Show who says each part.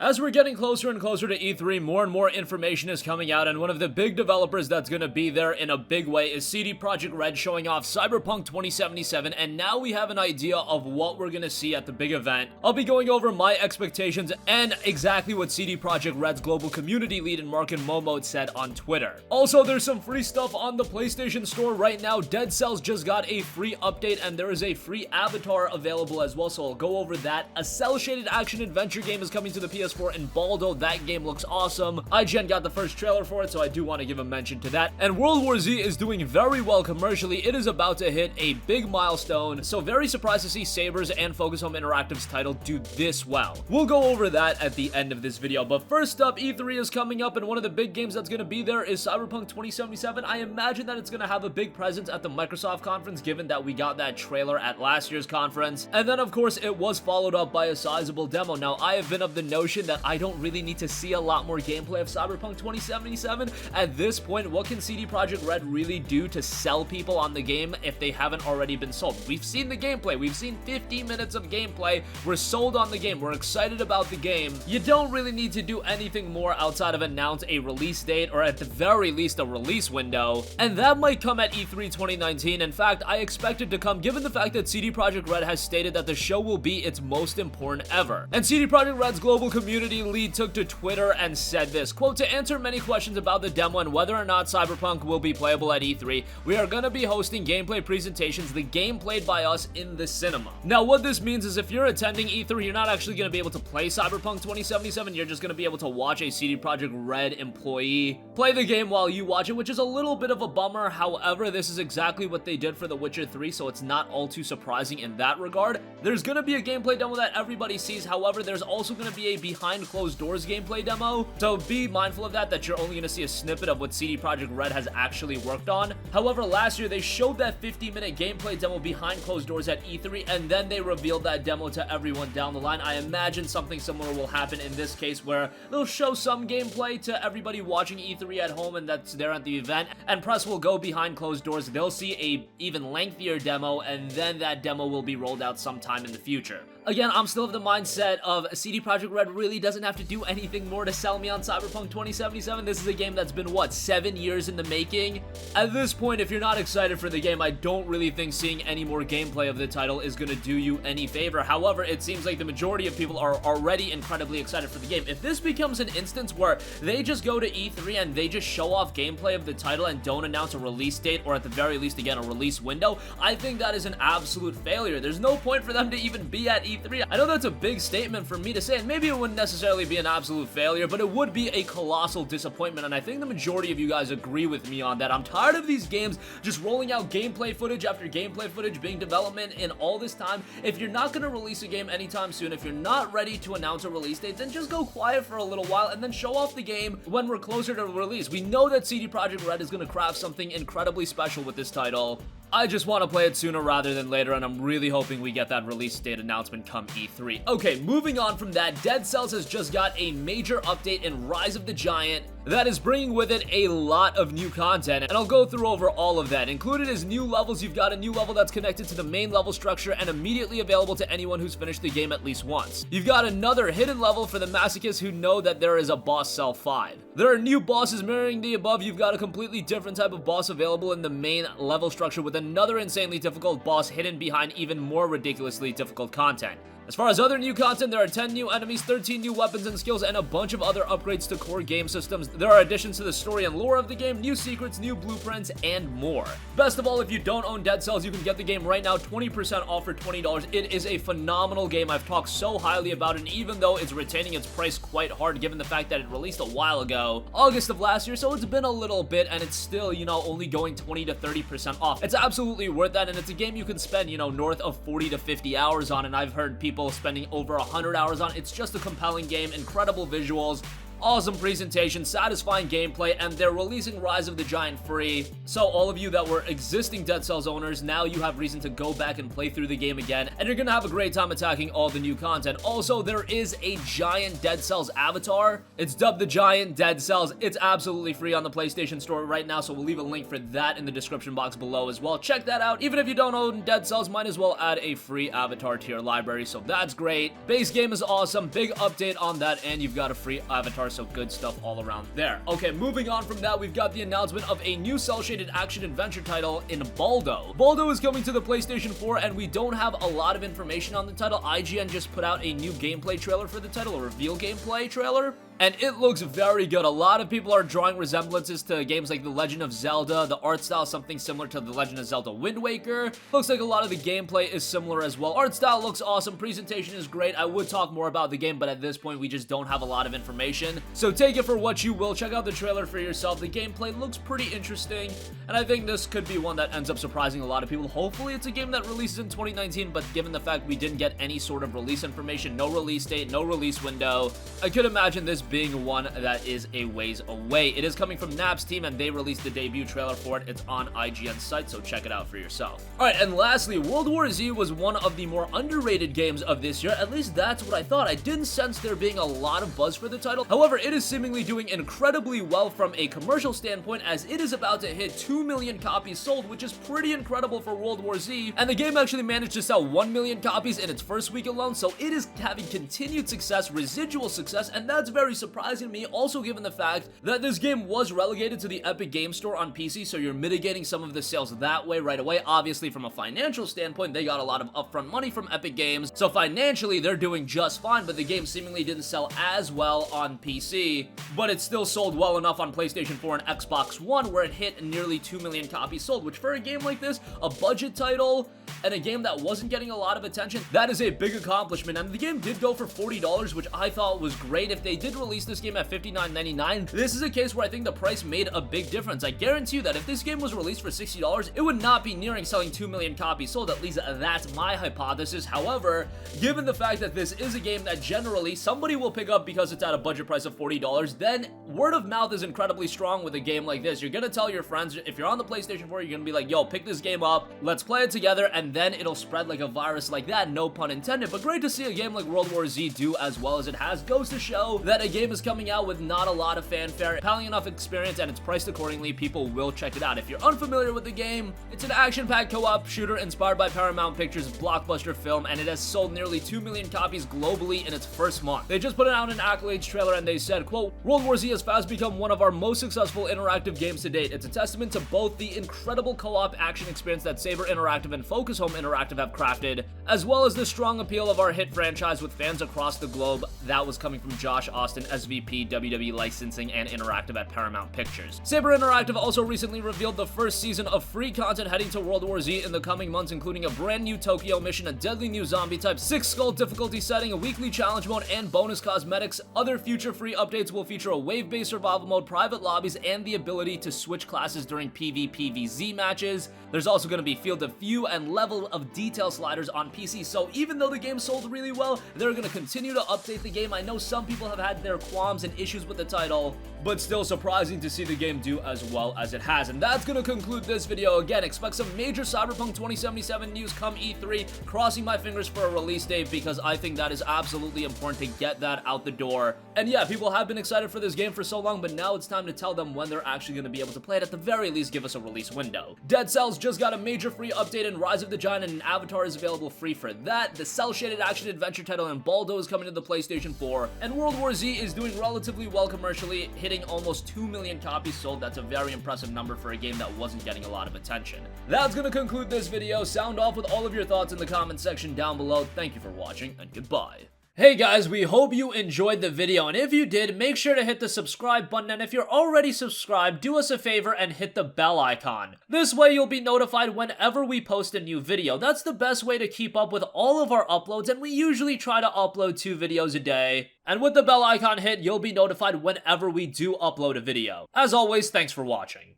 Speaker 1: As we're getting closer and closer to E3, more and more information is coming out, and one of the big developers that's gonna be there in a big way is CD Projekt Red showing off Cyberpunk 2077, and now we have an idea of what we're gonna see at the big event. I'll be going over my expectations and exactly what CD Projekt Red's global community lead and Mark and Momo said on Twitter. Also, there's some free stuff on the PlayStation Store right now. Dead Cells just got a free update, and there is a free avatar available as well, so I'll go over that. A cel-shaded action-adventure game is coming to the PS4, and Baldo, that game looks awesome. IGN got the first trailer for it, so I do want to give a mention to that. And World War Z is doing very well commercially. It is about to hit a big milestone, so very surprised to see Sabers and Focus Home Interactive's title do this well. We'll go over that at the end of this video, but first up, E3 is coming up, and one of the big games that's going to be there is Cyberpunk 2077. I imagine that it's going to have a big presence at the Microsoft conference, given that we got that trailer at last year's conference. And then, of course, it was followed up by a sizable demo. Now, I have been of the notion that I don't really need to see a lot more gameplay of Cyberpunk 2077. At this point, what can CD Projekt Red really do to sell people on the game if they haven't already been sold? We've seen the gameplay. We've seen 50 minutes of gameplay. We're sold on the game. We're excited about the game. You don't really need to do anything more outside of announce a release date, or at the very least a release window. And that might come at E3 2019. In fact, I expect it to come, given the fact that CD Projekt Red has stated that the show will be its most important ever. And CD Projekt Red's global community lead took to Twitter and said this, quote, "To answer many questions about the demo and whether or not Cyberpunk will be playable at E3, we are going to be hosting gameplay presentations, the game played by us in the cinema." Now, what this means is if you're attending E3, you're not actually going to be able to play Cyberpunk 2077, you're just going to be able to watch a CD Projekt Red employee play the game while you watch it, which is a little bit of a bummer. However, this is exactly what they did for The Witcher 3, so it's not all too surprising in that regard. There's going to be a gameplay demo that everybody sees. However, there's also going to be a behind closed doors gameplay demo, so be mindful of that you're only going to see a snippet of what CD Projekt Red has actually worked on. However, last year they showed that 50-minute gameplay demo behind closed doors at E3, and then they revealed that demo to everyone down the line. I imagine something similar will happen in this case, where they'll show some gameplay to everybody watching E3 at home and that's there at the event, and press will go behind closed doors. They'll see a even lengthier demo, and then that demo will be rolled out sometime in the future. Again, I'm still of the mindset of CD Projekt Red really doesn't have to do anything more to sell me on Cyberpunk 2077. This is a game that's been, what, 7 years in the making? At this point, if you're not excited for the game, I don't really think seeing any more gameplay of the title is going to do you any favor. However, it seems like the majority of people are already incredibly excited for the game. If this becomes an instance where they just go to E3 and they just show off gameplay of the title and don't announce a release date, or at the very least, again, a release window, I think that is an absolute failure. There's no point for them to even be at E3. I know that's a big statement for me to say, and maybe it wouldn't necessarily be an absolute failure, but it would be a colossal disappointment, and I think the majority of you guys agree with me on that. I'm tired of these games just rolling out gameplay footage after gameplay footage, being development in all this time. If you're not going to release a game anytime soon, if you're not ready to announce a release date, then just go quiet for a little while and then show off the game when we're closer to release. We know that CD Projekt Red is going to craft something incredibly special with this title. I just want to play it sooner rather than later, and I'm really hoping we get that release date announcement come E3. Okay, moving on from that, Dead Cells has just got a major update in Rise of the Giant that is bringing with it a lot of new content, and I'll go through over all of that. Included is new levels. You've got a new level that's connected to the main level structure and immediately available to anyone who's finished the game at least once. You've got another hidden level for the masochists who know that there is a boss cell 5. There are new bosses mirroring the above. You've got a completely different type of boss available in the main level structure, with another insanely difficult boss hidden behind even more ridiculously difficult content. As far as other new content, there are 10 new enemies, 13 new weapons and skills, and a bunch of other upgrades to core game systems. There are additions to the story and lore of the game, new secrets, new blueprints, and more. Best of all, if you don't own Dead Cells, you can get the game right now, 20% off for $20. It is a phenomenal game. I've talked so highly about it, and even though it's retaining its price quite hard, given the fact that it released a while ago, August of last year, so it's been a little bit, and it's still, only going 20 to 30% off. It's absolutely worth that, and it's a game you can spend, north of 40 to 50 hours on, and I've heard people spending over 100 hours on. It's just a compelling game, incredible visuals, awesome presentation, satisfying gameplay, and they're releasing Rise of the Giant free. So all of you that were existing Dead Cells owners, now you have reason to go back and play through the game again, and you're gonna have a great time attacking all the new content. Also, there is a giant Dead Cells avatar. It's dubbed the Giant Dead Cells. It's absolutely free on the PlayStation Store right now, so we'll leave a link for that in the description box below as well. Check that out. Even if you don't own Dead Cells, might as well add a free avatar to your library, so that's great. Base game is awesome. Big update on that, and you've got a free avatar, so good stuff all around there. Okay, moving on from that, we've got the announcement of a new cel-shaded action-adventure title in Baldo. Baldo is coming to the PlayStation 4, and we don't have a lot of information on the title. IGN just put out a new gameplay trailer for the title, a reveal gameplay trailer, and it looks very good. A lot of people are drawing resemblances to games like The Legend of Zelda. The art style is something similar to The Legend of Zelda Wind Waker. Looks like a lot of the gameplay is similar as well. Art style looks awesome. Presentation is great. I would talk more about the game, but at this point, we just don't have a lot of information. So take it for what you will. Check out the trailer for yourself. The gameplay looks pretty interesting, and I think this could be one that ends up surprising a lot of people. Hopefully, it's a game that releases in 2019, but given the fact we didn't get any sort of release information, no release date, no release window, I could imagine this being one that is a ways away. It is coming from Nap's team, and they released the debut trailer for it. It's on IGN's site, so check it out for yourself. Alright, and lastly, World War Z was one of the more underrated games of this year. At least that's what I thought. I didn't sense there being a lot of buzz for the title. However, it is seemingly doing incredibly well from a commercial standpoint, as it is about to hit 2 million copies sold, which is pretty incredible for World War Z. And the game actually managed to sell 1 million copies in its first week alone, so it is having continued success, residual success, and that's very surprising to me. Also, given the fact that this game was relegated to the Epic Game Store on PC, so you're mitigating some of the sales that way right away. Obviously, from a financial standpoint, they got a lot of upfront money from Epic Games, so financially, they're doing just fine, but the game seemingly didn't sell as well on PC, but it still sold well enough on PlayStation 4 and Xbox One, where it hit nearly 2 million copies sold, which for a game like this, a budget title, and a game that wasn't getting a lot of attention, that is a big accomplishment. And the game did go for $40, which I thought was great. If they did release this game at $59.99, this is a case where I think the price made a big difference. I guarantee you that if this game was released for $60, it would not be nearing selling 2 million copies sold. At least that's my hypothesis. However, given the fact that this is a game that generally somebody will pick up because it's at a budget price of $40, then word of mouth is incredibly strong with a game like this. You're gonna tell your friends, if you're on the PlayStation 4, you're gonna be like, yo, pick this game up, let's play it together, and then it'll spread like a virus like that, no pun intended. But great to see a game like World War Z do as well as it has. Goes to show that a game is coming out with not a lot of fanfare, compelling enough experience, and it's priced accordingly. People will check it out. If you're unfamiliar with the game, it's an action-packed co-op shooter inspired by Paramount Pictures' blockbuster film, and it has sold nearly 2 million copies globally in its first month. They just put out an accolades trailer, and they said, quote, World War Z has fast become one of our most successful interactive games to date. It's a testament to both the incredible co-op action experience that Saber Interactive and Focus Home Interactive have crafted, as well as the strong appeal of our hit franchise with fans across the globe. That was coming from Josh Austin, SVP, WWE Licensing and Interactive at Paramount Pictures. Saber Interactive also recently revealed the first season of free content heading to World War Z in the coming months, including a brand new Tokyo mission, a deadly new zombie type, 6 skull difficulty setting, a weekly challenge mode, and bonus cosmetics. Other future free updates will feature a wave-based survival mode, private lobbies, and the ability to switch classes during PvPvZ matches. There's also going to be field of view and level of detail sliders on PC, so even though the game sold really well, they're going to continue to update the game. I know some people have had their qualms and issues with the title, but still surprising to see the game do as well as it has. And that's going to conclude this video. Again, expect some major Cyberpunk 2077 news come E3, crossing my fingers for a release date, because I think that is absolutely important to get that out the door. And yeah, people have been excited for this game for so long, but now it's time to tell them when they're actually going to be able to play it. At the very least, give us a release window. Dead Cells just got a major free update, and Rise of the Giant and an avatar is available free for that. The cel-shaded action-adventure title in Baldo is coming to the PlayStation 4, and World War Z is doing relatively well commercially, hitting almost 2 million copies sold. That's a very impressive number for a game that wasn't getting a lot of attention. That's gonna conclude this video. Sound off with all of your thoughts in the comment section down below. Thank you for watching, and goodbye. Hey guys, we hope you enjoyed the video, and if you did, make sure to hit the subscribe button, and if you're already subscribed, do us a favor and hit the bell icon. This way you'll be notified whenever we post a new video. That's the best way to keep up with all of our uploads, and we usually try to upload 2 videos a day. And with the bell icon hit, you'll be notified whenever we do upload a video. As always, thanks for watching.